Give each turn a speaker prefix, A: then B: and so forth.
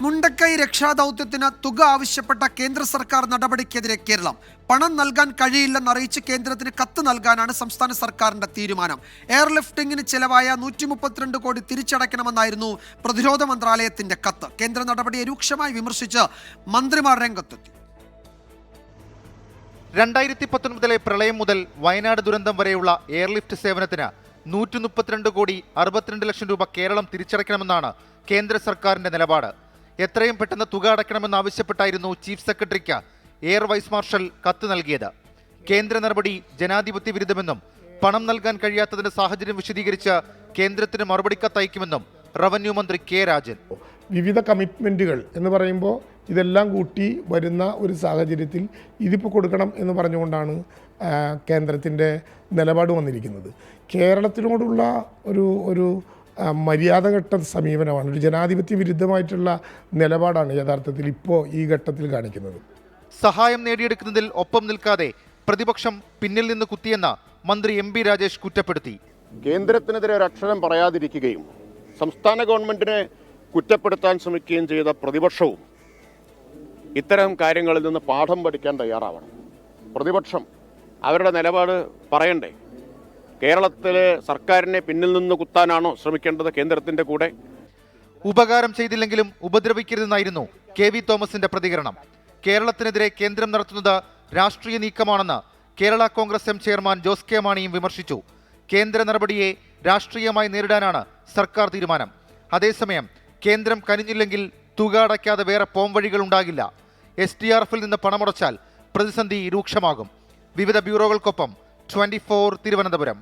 A: മുണ്ടക്കൈ രക്ഷാദൌത്യത്തിന് തുക ആവശ്യപ്പെട്ട കേന്ദ്ര സർക്കാർ നടപടിക്കെതിരെ കേരളം പണം നൽകാൻ കഴിയില്ലെന്നറിയിച്ച് കേന്ദ്രത്തിന് കത്ത് നൽകാനാണ് സംസ്ഥാന സർക്കാരിന്റെ തീരുമാനം. എയർലിഫ്റ്റിംഗിന് ചെലവായ 132 കോടി തിരിച്ചടയ്ക്കണമെന്നായിരുന്നു പ്രതിരോധ മന്ത്രാലയത്തിന്റെ കത്ത്. കേന്ദ്ര നടപടിയെ രൂക്ഷമായി വിമർശിച്ച് മന്ത്രിമാർ രംഗത്തെത്തി.
B: 2019 പ്രളയം മുതൽ വയനാട് ദുരന്തം വരെയുള്ള എയർലിഫ്റ്റ് സേവനത്തിന് 132 കോടി 62 ലക്ഷം രൂപ കേരളം തിരിച്ചടയ്ക്കണമെന്നാണ് കേന്ദ്ര സർക്കാരിന്റെ നിലപാട്. എത്രയും പെട്ടെന്ന് തുക അടയ്ക്കണമെന്നാവശ്യപ്പെട്ടായിരുന്നു ചീഫ് സെക്രട്ടറിക്ക് എയർ വൈസ് മാർഷൽ കത്ത് നൽകിയത്. കേന്ദ്ര നടപടി ജനാധിപത്യ വിരുദ്ധമെന്നും പണം നൽകാൻ കഴിയാത്തതിന്റെ സാഹചര്യം വിശദീകരിച്ച് കേന്ദ്രത്തിന് മറുപടി കത്തയക്കുമെന്നും റവന്യൂ മന്ത്രി കെ രാജൻ.
C: വിവിധ കമ്മിറ്റ്മെൻറ്റുകൾ എന്ന് പറയുമ്പോൾ ഇതെല്ലാം കൂട്ടി വരുന്ന ഒരു സാഹചര്യത്തിൽ ഇതിപ്പോൾ കൊടുക്കണം എന്ന് പറഞ്ഞുകൊണ്ടാണ് കേന്ദ്രത്തിൻ്റെ നിലപാട് വന്നിരിക്കുന്നത്. കേരളത്തിനോടുള്ള ഒരു മര്യാദഘട്ട സമീപനമാണ്, ഒരു ജനാധിപത്യ വിരുദ്ധമായിട്ടുള്ള നിലപാടാണ് യഥാർത്ഥത്തിൽ ഇപ്പോൾ ഈ ഘട്ടത്തിൽ കാണിക്കുന്നത്.
B: സഹായം നേടിയെടുക്കുന്നതിൽ ഒപ്പം നിൽക്കാതെ പ്രതിപക്ഷം പിന്നിൽ നിന്ന് കുത്തിയെന്ന മന്ത്രി എം പി രാജേഷ് കുറ്റപ്പെടുത്തി.
D: കേന്ദ്രത്തിനെതിരെ ഒരക്ഷരം പറയാതിരിക്കുകയും സംസ്ഥാന ഗവൺമെന്റിനെ കുറ്റപ്പെടുത്താൻ ശ്രമിക്കുകയും ചെയ്ത പ്രതിപക്ഷവും ഇത്തരം കാര്യങ്ങളിൽ നിന്ന് പാഠം പഠിക്കാൻ തയ്യാറാവണം. പ്രതിപക്ഷം അവരുടെ നിലപാട് പറയണ്ടേ? കേരളത്തിലെ സർക്കാരിനെ പിന്നിൽ നിന്ന് കുത്താനാണോ ശ്രമിക്കേണ്ടത് കേന്ദ്രത്തിന്റെ കൂടെ?
B: ഉപകാരം ചെയ്തില്ലെങ്കിലും ഉപദ്രവിക്കരുതെന്നായിരുന്നു കെ വി തോമസിന്റെ പ്രതികരണം. കേരളത്തിനെതിരെ കേന്ദ്രം നടത്തുന്നത് രാഷ്ട്രീയ നീക്കമാണെന്ന് കേരള കോൺഗ്രസ് എം ചെയർമാൻ ജോസ് കെ മാണിയും വിമർശിച്ചു. കേന്ദ്ര നടപടിയെ രാഷ്ട്രീയമായി നേരിടാനാണ് സർക്കാർ തീരുമാനം. അതേസമയം കേന്ദ്രം കനിഞ്ഞില്ലെങ്കിൽ തുക അടയ്ക്കാതെ വേറെ പോംവഴികൾ ഉണ്ടാകില്ല. SDRFിൽ നിന്ന് പണമടച്ചാൽ പ്രതിസന്ധി രൂക്ഷമാകും. വിവിധ ബ്യൂറോകൾക്കൊപ്പം 24 തിരുവനന്തപുരം.